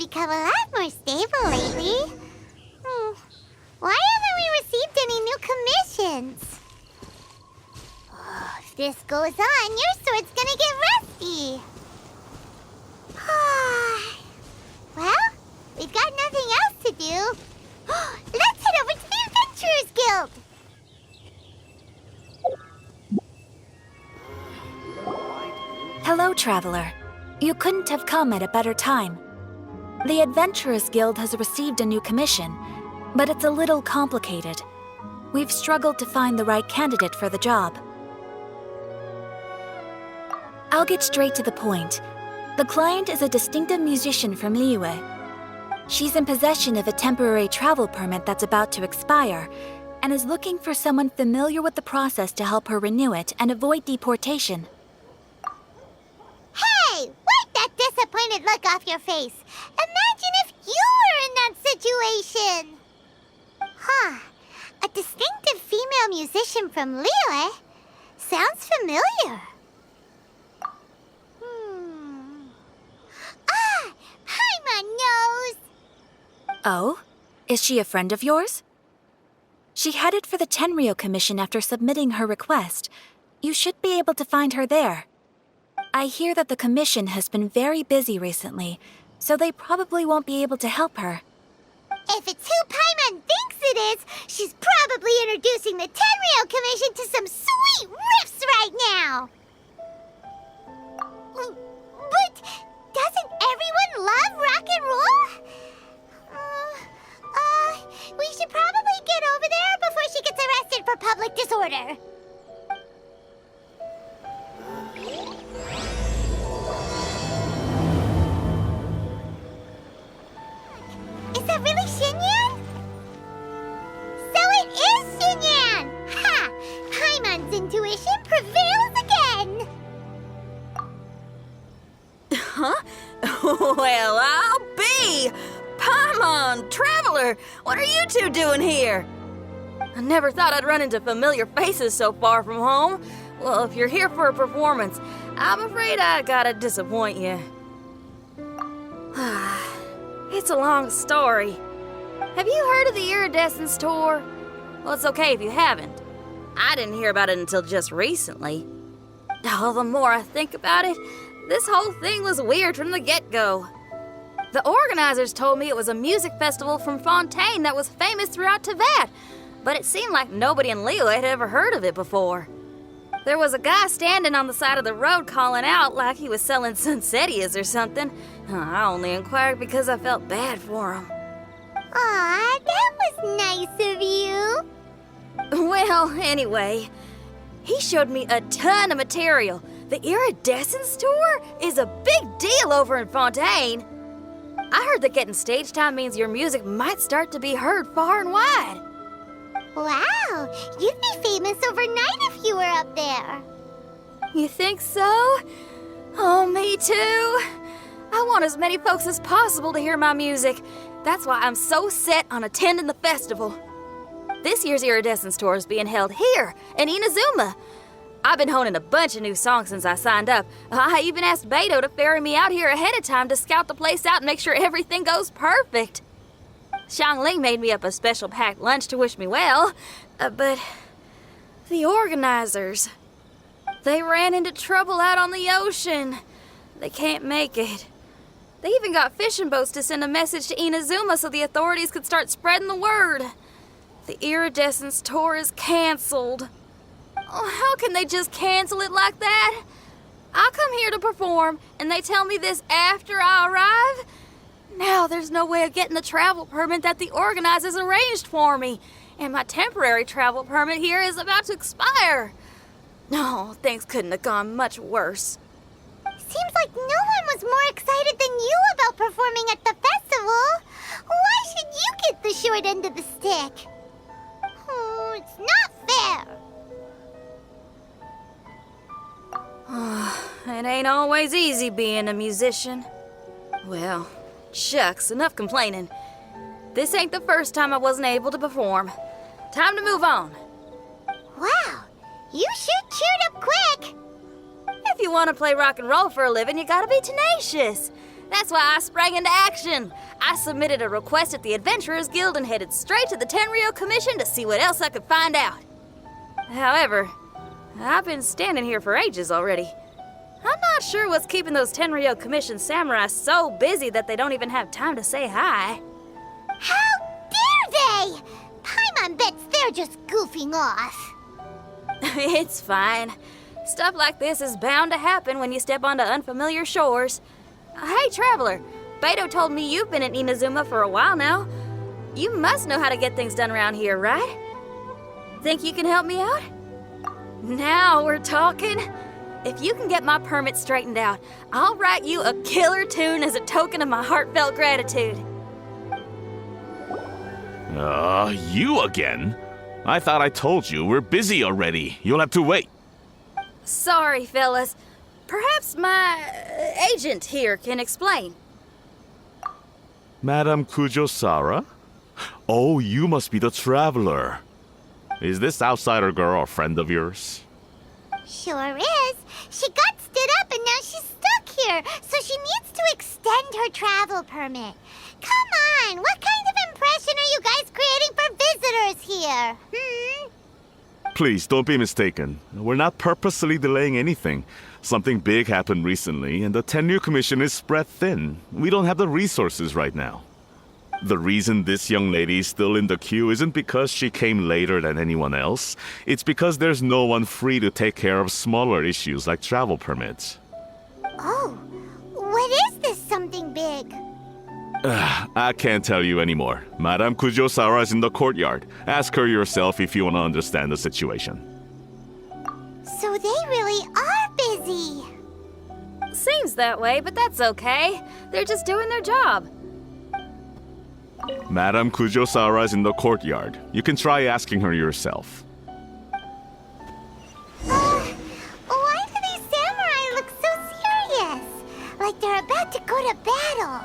become a lot more stable lately. Why haven't we received any new commissions? Oh, if this goes on, your sword's gonna get rusty. Well, we've got nothing else to do. Let's head over to the Adventurers Guild. Hello, traveler. You couldn't have come at a better time. The Adventurers Guild has received a new commission, but it's a little complicated. We've struggled to find the right candidate for the job. I'll get straight to the point. The client is a distinctive musician from Liyue. She's in possession of a temporary travel permit that's about to expire, and is looking for someone familiar with the process to help her renew it and avoid deportation. Hey, wipe that disappointed look off your face. Imagine if you were in that situation. A distinctive female musician from Liyue? Sounds familiar. Paimon knows. Oh? Is she a friend of yours? She headed for the Tenryou Commission after submitting her request. You should be able to find her there. I hear that the commission has been very busy recently, so they probably won't be able to help her. If it's who Paimon thinks it is, she's probably introducing the Tenryou Commission to some sweet riffs right now. But doesn't everyone love rock and roll? We should probably get over there before she gets arrested for public disorder. Is that really Xinyan? So it is Xinyan! Ha! Paimon's intuition prevails again! Huh? Well, I'll be! Paimon, Traveler, what are you two doing here? I never thought I'd run into familiar faces so far from home. Well, if you're here for a performance, I'm afraid I gotta disappoint you. It's a long story. Have you heard of the Iridescence Tour? Well, it's okay if you haven't. I didn't hear about it until just recently. Oh, the more I think about it, this whole thing was weird from the get-go. The organizers told me it was a music festival from Fontaine that was famous throughout Teyvat, but it seemed like nobody in Liyue had ever heard of it before. There was a guy standing on the side of the road calling out like he was selling Sunsetias or something. I only inquired because I felt bad for him. Aw, that was nice of you. Well, anyway, he showed me a ton of material. The Iridescence Tour is a big deal over in Fontaine. I heard that getting stage time means your music might start to be heard far and wide. Wow, you'd be famous overnight if you were up there. You think so? Oh, me too. I want as many folks as possible to hear my music. That's why I'm so set on attending the festival. This year's Iridescence Tour is being held here in Inazuma. I've been honing a bunch of new songs since I signed up. I even asked Beto to ferry me out here ahead of time to scout the place out and make sure everything goes perfect. Xiangling made me up a special packed lunch to wish me well, but the organizers, they ran into trouble out on the ocean. They can't make it. They even got fishing boats to send a message to Inazuma so the authorities could start spreading the word. The Iridescence Tour is canceled. Oh, how can they just cancel it like that? I come here to perform, and they tell me this after I arrive? Now there's no way of getting the travel permit that the organizers arranged for me, and my temporary travel permit here is about to expire. No, things couldn't have gone much worse. Seems like no one was more excited than you about performing at the festival. Why should you get the short end of the stick? Oh, it's not fair. It ain't always easy being a musician. Well, shucks, enough complaining. This ain't the first time I wasn't able to perform. Time to move on. Wow, you sure cheered up quick. If you want to play rock and roll for a living, you gotta be tenacious. That's why I sprang into action. I submitted a request at the Adventurers Guild and headed straight to the Tenryou Commission to see what else I could find out. However, I've been standing here for ages already. I'm not sure what's keeping those Tenryou Commission samurai so busy that they don't even have time to say hi. How dare they! Paimon bets they're just goofing off. It's fine. Stuff like this is bound to happen when you step onto unfamiliar shores. Hey, Traveler, Beto told me you've been in Inazuma for a while now. You must know how to get things done around here, right? Think you can help me out? Now we're talking. If you can get my permit straightened out, I'll write you a killer tune as a token of my heartfelt gratitude. You again? I thought I told you we're busy already. You'll have to wait. Sorry, fellas. Perhaps my agent here can explain. Madame Kujosara? Oh, you must be the traveler. Is this outsider girl a friend of yours? Sure is. She got stood up and now she's stuck here, so she needs to extend her travel permit. Come on, what kind of impression are you guys creating for visitors here? Please, don't be mistaken. We're not purposely delaying anything. Something big happened recently, and the Tenryou Commission is spread thin. We don't have the resources right now. The reason this young lady is still in the queue isn't because she came later than anyone else. It's because there's no one free to take care of smaller issues like travel permits. Oh, what is this something big? I can't tell you anymore. Madame Kujosara is in the courtyard. Ask her yourself if you want to understand the situation. So they really are busy. Seems that way, but that's okay. They're just doing their job. Madame Kujosara is in the courtyard. You can try asking her yourself. Why do these samurai look so serious? Like they're about to go to battle.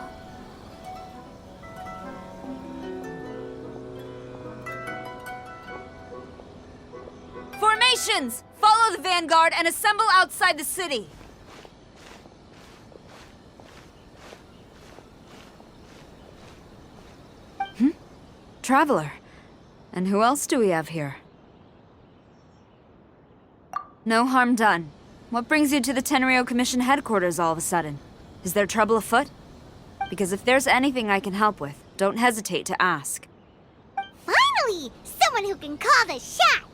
Formations! Follow the vanguard and assemble outside the city. Traveler. And who else do we have here? No harm done. What brings you to the Tenryou Commission headquarters all of a sudden? Is there trouble afoot? Because if there's anything I can help with, don't hesitate to ask. Finally, someone who can call the shots.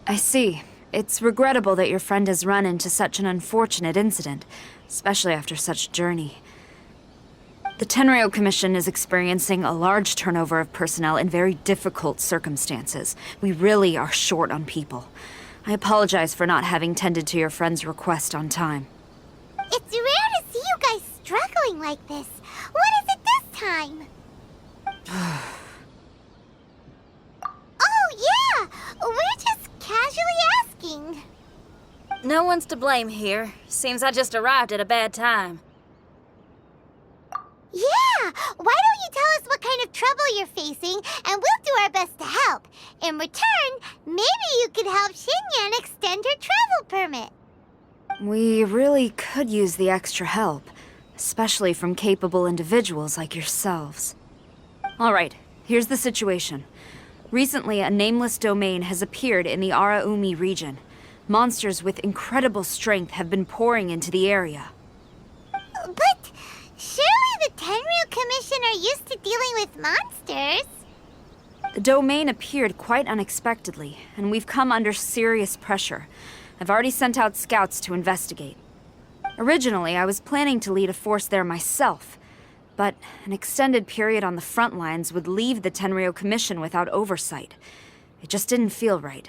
I see. It's regrettable that your friend has run into such an unfortunate incident, especially after such a journey. The Tenryou Commission is experiencing a large turnover of personnel in very difficult circumstances. We really are short on people. I apologize for not having tended to your friend's request on time. It's rare to see you guys struggling like this. What is it this time? Oh, yeah! We're just casually asking. No one's to blame here. Seems I just arrived at a bad time. Yeah! Why don't you tell us what kind of trouble you're facing, and we'll do our best to help. In return, maybe you could help Xinyan extend her travel permit. We really could use the extra help, especially from capable individuals like yourselves. All right, here's the situation. Recently, a nameless domain has appeared in the Araumi region. Monsters with incredible strength have been pouring into the area. But surely the Tenryou Commission are used to dealing with monsters. The domain appeared quite unexpectedly, and we've come under serious pressure. I've already sent out scouts to investigate. Originally, I was planning to lead a force there myself, but an extended period on the front lines would leave the Tenryou Commission without oversight. It just didn't feel right.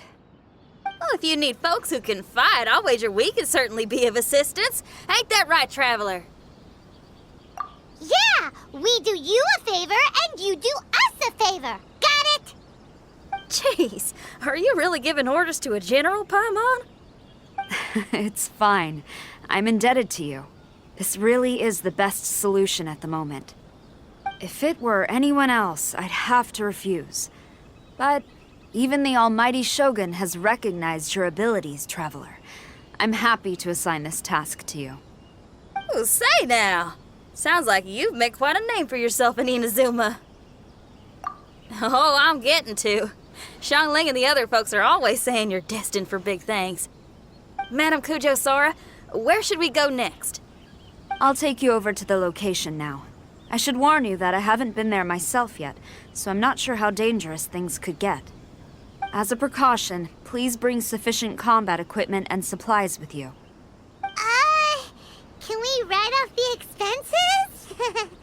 Well, if you need folks who can fight, I'll wager we can certainly be of assistance. Ain't that right, Traveler? Yeah! We do you a favor, and you do us a favor. Got it? Jeez, are you really giving orders to a general, Paimon? It's fine. I'm indebted to you. This really is the best solution at the moment. If it were anyone else, I'd have to refuse. But even the almighty Shogun has recognized your abilities, Traveler. I'm happy to assign this task to you. Ooh, say now. Sounds like you've made quite a name for yourself in Inazuma. Oh, I'm getting to. Xiangling and the other folks are always saying you're destined for big things. Madam Kujo Sora, where should we go next? I'll take you over to the location now. I should warn you that I haven't been there myself yet, so I'm not sure how dangerous things could get. As a precaution, please bring sufficient combat equipment and supplies with you. Can we write off the expenses?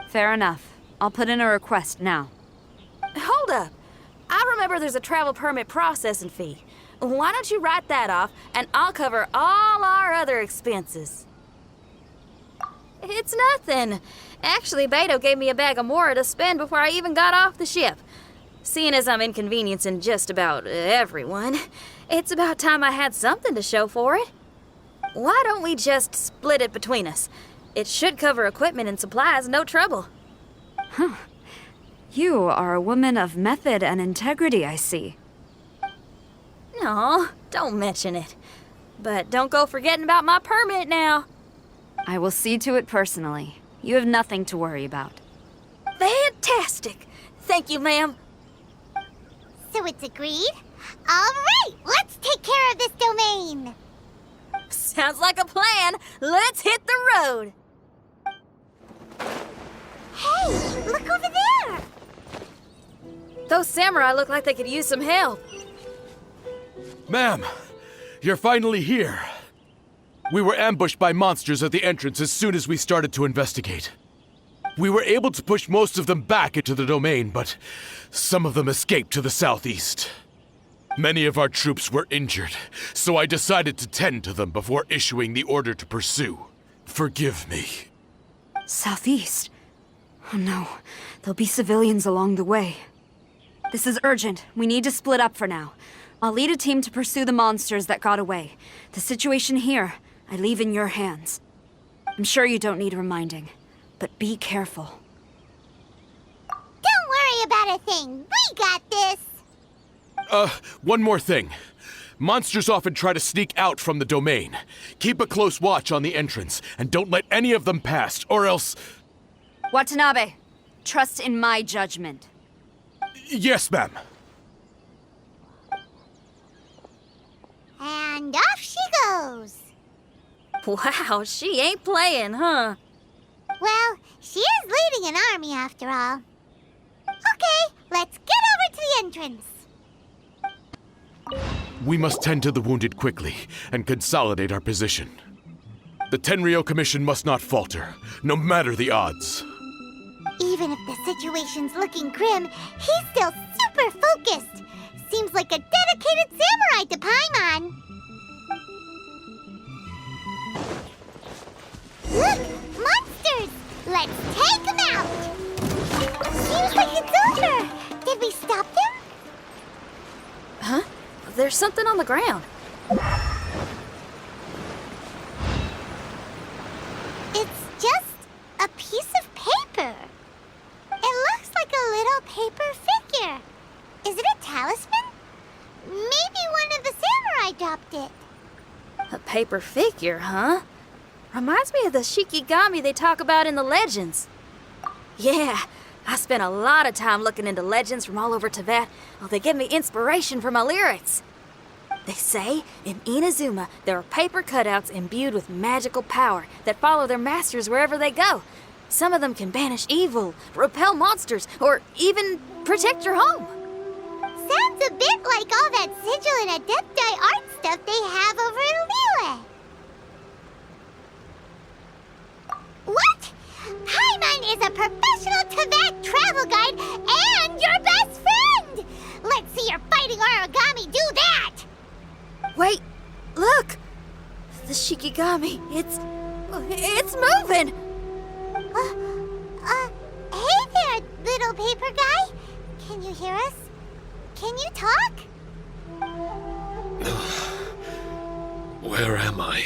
Fair enough. I'll put in a request now. Hold up. I remember there's a travel permit processing fee. Why don't you write that off, and I'll cover all our other expenses. It's nothing. Actually, Beto gave me a bag of Mora to spend before I even got off the ship. Seeing as I'm inconveniencing just about everyone, it's about time I had something to show for it. Why don't we just split it between us? It should cover equipment and supplies, no trouble. You are a woman of method and integrity, I see. No, don't mention it. But don't go forgetting about my permit now. I will see to it personally. You have nothing to worry about. Fantastic. Thank you, ma'am. So it's agreed? All right, let's take care of this domain. Sounds like a plan. Let's hit the road. Hey, look over there. Those samurai look like they could use some help. Ma'am, you're finally here. We were ambushed by monsters at the entrance as soon as we started to investigate. We were able to push most of them back into the domain, but some of them escaped to the southeast. Many of our troops were injured, so I decided to tend to them before issuing the order to pursue. Forgive me. Southeast? Oh no, there'll be civilians along the way. This is urgent. We need to split up for now. I'll lead a team to pursue the monsters that got away. The situation here, I leave in your hands. I'm sure you don't need reminding, but be careful. Don't worry about a thing. We got this. One more thing. Monsters often try to sneak out from the domain. Keep a close watch on the entrance, and don't let any of them pass, or else... Watanabe, trust in my judgment. Yes, ma'am. And off she goes. Wow, she ain't playing, huh? Well, she is leading an army after all. Okay, let's get over to the entrance. We must tend to the wounded quickly and consolidate our position. The Tenryou Commission must not falter, no matter the odds. Even if the situation's looking grim, he's still super focused. Seems like a dedicated samurai to Paimon. Look! Monsters! Let's take them out! Seems like it's over. Did we stop them? Huh? There's something on the ground. It's just a piece of paper. It looks like a little paper figure. Is it a talisman? Maybe one of the samurai dropped it. A paper figure, huh? Reminds me of the Shikigami they talk about in the legends. Yeah, I spent a lot of time looking into legends from all over Tibet. Oh, they give me inspiration for my lyrics. They say in Inazuma there are paper cutouts imbued with magical power that follow their masters wherever they go. Some of them can banish evil, repel monsters, or even protect your home. Sounds a bit like all that sigil and adepti art stuff they have over in Liyue. What? Paimon is a professional Tibet travel guide and your best friend! Let's see your fighting origami do that! Wait, look! The Shikigami, it's moving! Hey there, little paper guy. Can you hear us? Can you talk? Where am I?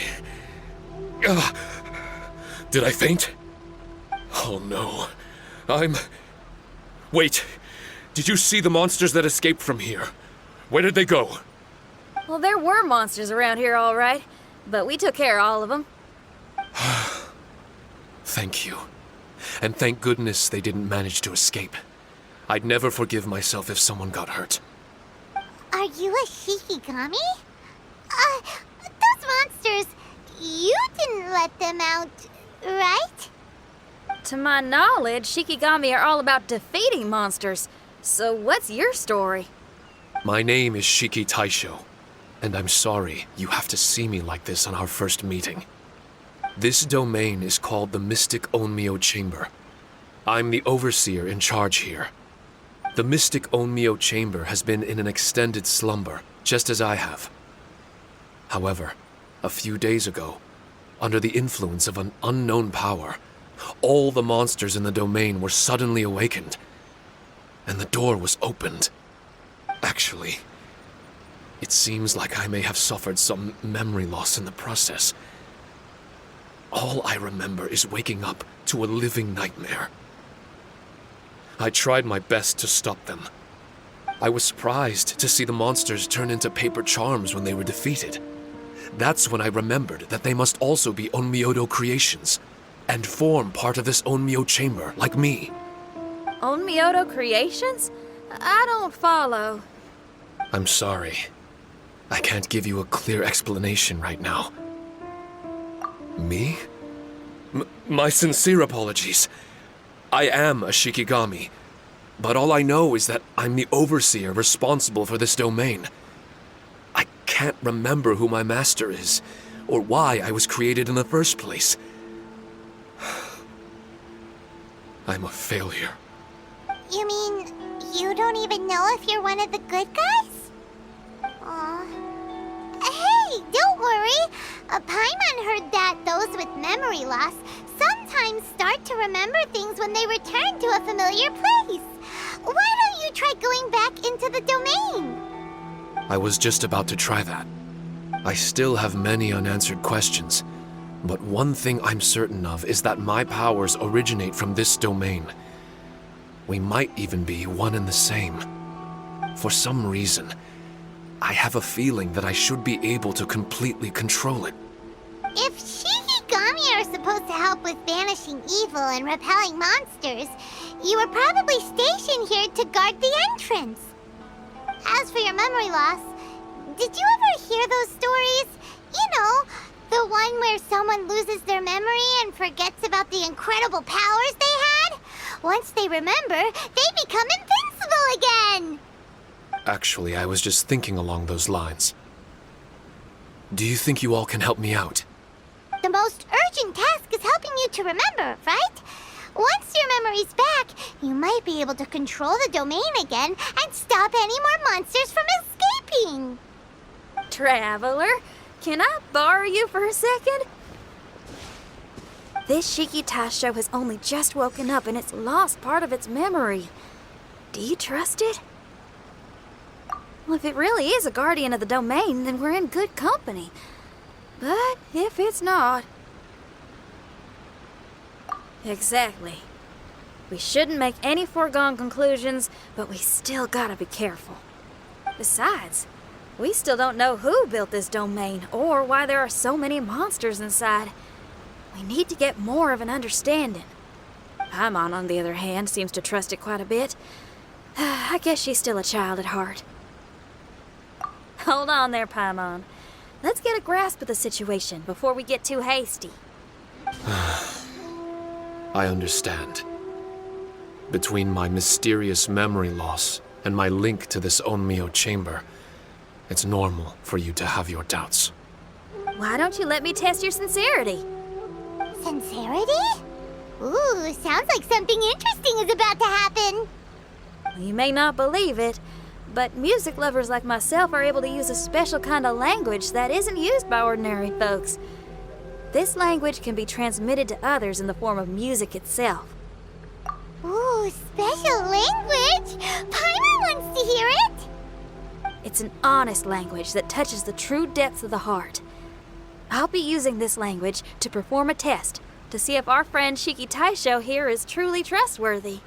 Did I faint? Oh no. Wait. Did you see the monsters that escaped from here? Where did they go? Well, there were monsters around here, all right. But we took care of all of them. Thank you. And thank goodness they didn't manage to escape. I'd never forgive myself if someone got hurt. Are you a Shikigami? Those monsters, you didn't let them out, right? To my knowledge, Shikigami are all about defeating monsters. So what's your story? My name is Shiki Taisho, and I'm sorry you have to see me like this on our first meeting. This domain is called the Mystic Onmyo Chamber. I'm the overseer in charge here. The Mystic Onmyo Chamber has been in an extended slumber, just as I have. However, a few days ago, under the influence of an unknown power, all the monsters in the domain were suddenly awakened, and the door was opened. Actually, it seems like I may have suffered some memory loss in the process. All I remember is waking up to a living nightmare. I tried my best to stop them. I was surprised to see the monsters turn into paper charms when they were defeated. That's when I remembered that they must also be Onmyodo creations, and form part of this Onmyo chamber, like me. Onmyodo creations? I don't follow. I'm sorry. I can't give you a clear explanation right now. Me? My sincere apologies. I am a Shikigami, but all I know is that I'm the overseer responsible for this domain. I can't remember who my master is, or why I was created in the first place. I'm a failure. You mean you don't even know if you're one of the good guys? Aw. Hey, don't worry. Paimon heard that those with memory loss sometimes start to remember things when they return to a familiar place. Why don't you try going back into the domain? I was just about to try that. I still have many unanswered questions, but one thing I'm certain of is that my powers originate from this domain. We might even be one and the same. For some reason, I have a feeling that I should be able to completely control it. If Shikigami are supposed to help with banishing evil and repelling monsters, you were probably stationed here to guard the entrance. As for your memory loss, did you ever hear those stories? You know, the one where someone loses their memory and forgets about the incredible powers they had? Once they remember, they become invincible again! Actually, I was just thinking along those lines. Do you think you all can help me out? The most urgent task is helping you to remember, right? Once your memory's back, you might be able to control the domain again and stop any more monsters from escaping. Traveler, can I borrow you for a second? This Shiki Taisho has only just woken up and it's lost part of its memory. Do you trust it? Well, if it really is a guardian of the domain, then we're in good company. But if it's not... Exactly. We shouldn't make any foregone conclusions, but we still gotta be careful. Besides, we still don't know who built this domain or why there are so many monsters inside. We need to get more of an understanding. Paimon, on the other hand, seems to trust it quite a bit. I guess she's still a child at heart. Hold on there, Paimon. Let's get a grasp of the situation before we get too hasty. I understand. Between my mysterious memory loss and my link to this Onmyo chamber, it's normal for you to have your doubts. Why don't you let me test your sincerity? Sincerity? Ooh, sounds like something interesting is about to happen. You may not believe it, but music lovers like myself are able to use a special kind of language that isn't used by ordinary folks. This language can be transmitted to others in the form of music itself. Ooh, special language! Paimon wants to hear it! It's an honest language that touches the true depths of the heart. I'll be using this language to perform a test to see if our friend Shiki Taisho here is truly trustworthy.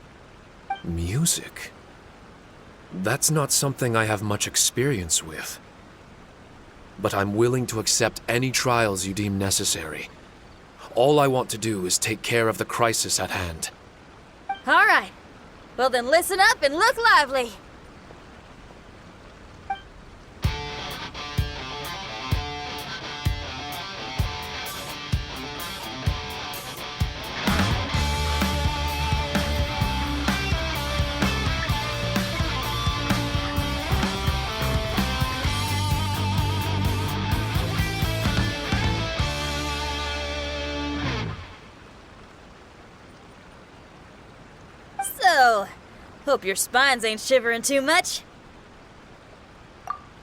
Music? That's not something I have much experience with. but I'm willing to accept any trials you deem necessary. All I want to do is take care of the crisis at hand. All right. Well, then listen up and look lively. So, hope your spines ain't shivering too much.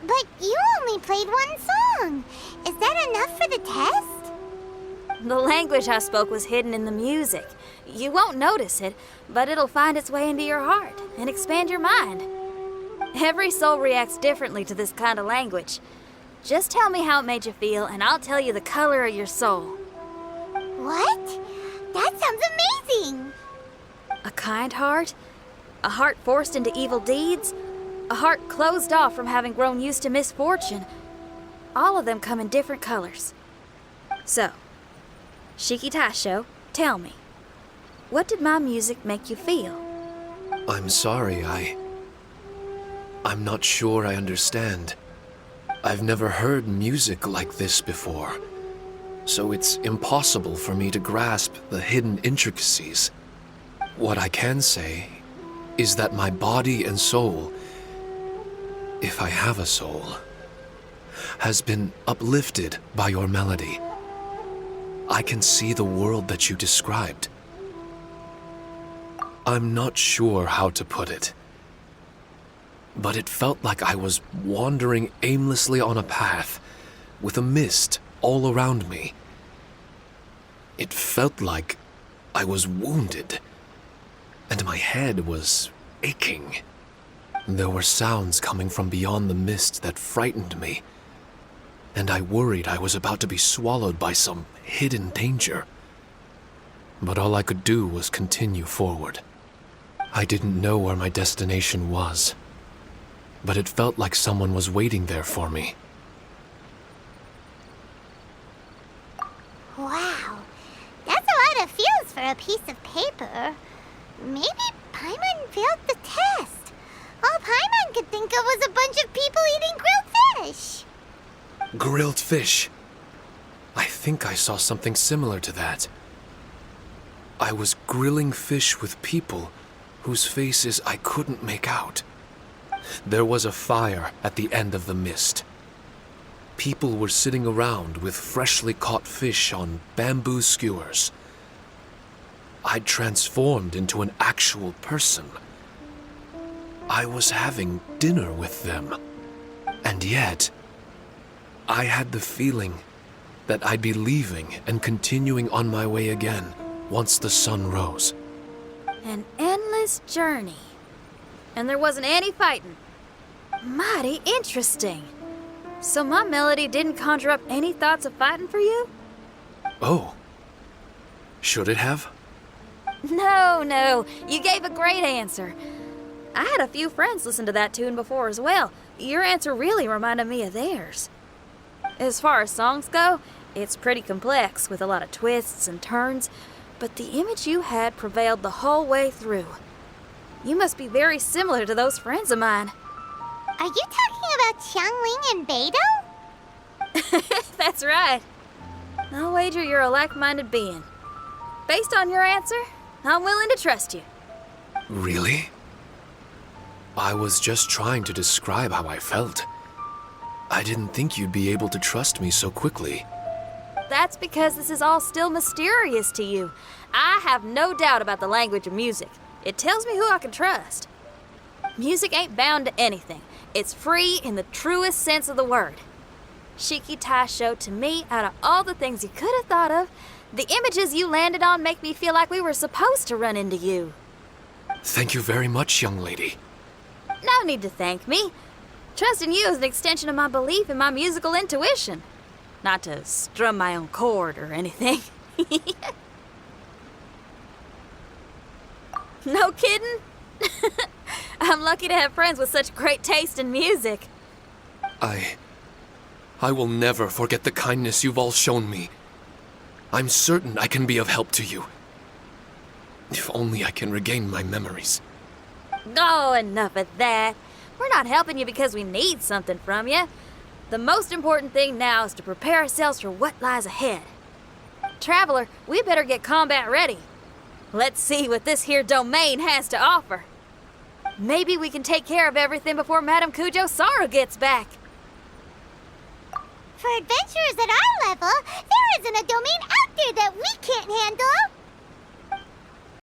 But you only played one song. Is that enough for the test? The language I spoke was hidden in the music. You won't notice it, but it'll find its way into your heart and expand your mind. Every soul reacts differently to this kind of language. Just tell me how it made you feel, and I'll tell you the color of your soul. What? That sounds amazing! A kind heart? A heart forced into evil deeds? A heart closed off from having grown used to misfortune? All of them come in different colors. So, Shiki Taisho, tell me, what did my music make you feel? I'm sorry, I'm not sure I understand. I've never heard music like this before, so it's impossible for me to grasp the hidden intricacies. What I can say is that my body and soul, if I have a soul, has been uplifted by your melody. I can see the world that you described. I'm not sure how to put it, but it felt like I was wandering aimlessly on a path with a mist all around me. It felt like I was wounded, and my head was aching. There were sounds coming from beyond the mist that frightened me, and I worried I was about to be swallowed by some hidden danger. But all I could do was continue forward. I didn't know where my destination was, but it felt like someone was waiting there for me. Wow, that's a lot of feels for a piece of paper. Maybe Paimon failed the test. All Paimon could think of was a bunch of people eating grilled fish. Grilled fish. I think I saw something similar to that. I was grilling fish with people whose faces I couldn't make out. There was a fire at the end of the mist. People were sitting around with freshly caught fish on bamboo skewers. I'd transformed into an actual person. I was having dinner with them. And yet, I had the feeling that I'd be leaving and continuing on my way again once the sun rose. An endless journey. And there wasn't any fighting. Mighty interesting. So my melody didn't conjure up any thoughts of fighting for you? Oh. Should it have? No, you gave a great answer. I had a few friends listen to that tune before as well. Your answer really reminded me of theirs. As far as songs go, it's pretty complex with a lot of twists and turns, but the image you had prevailed the whole way through. You must be very similar to those friends of mine. Are you talking about Xiangling and Beidou? That's right. I'll wager you're a like-minded being. Based on your answer, I'm willing to trust you. Really? I was just trying to describe how I felt. I didn't think you'd be able to trust me so quickly. That's because this is all still mysterious to you. I have no doubt about the language of music. It tells me who I can trust. Music ain't bound to anything. It's free in the truest sense of the word. Shiki Taisho, to me, out of all the things you could have thought of, the images you landed on make me feel like we were supposed to run into you. Thank you very much, young lady. No need to thank me. Trusting you is an extension of my belief in my musical intuition. Not to strum my own chord or anything. No kidding? I'm lucky to have friends with such great taste in music. I will never forget the kindness you've all shown me. I'm certain I can be of help to you. If only I can regain my memories. Oh, enough of that. We're not helping you because we need something from you. The most important thing now is to prepare ourselves for what lies ahead. Traveler, we better get combat ready. Let's see what this here domain has to offer. Maybe we can take care of everything before Madame Kujo-Sara gets back. For adventurers at our level, there isn't a domain out there that we can't handle.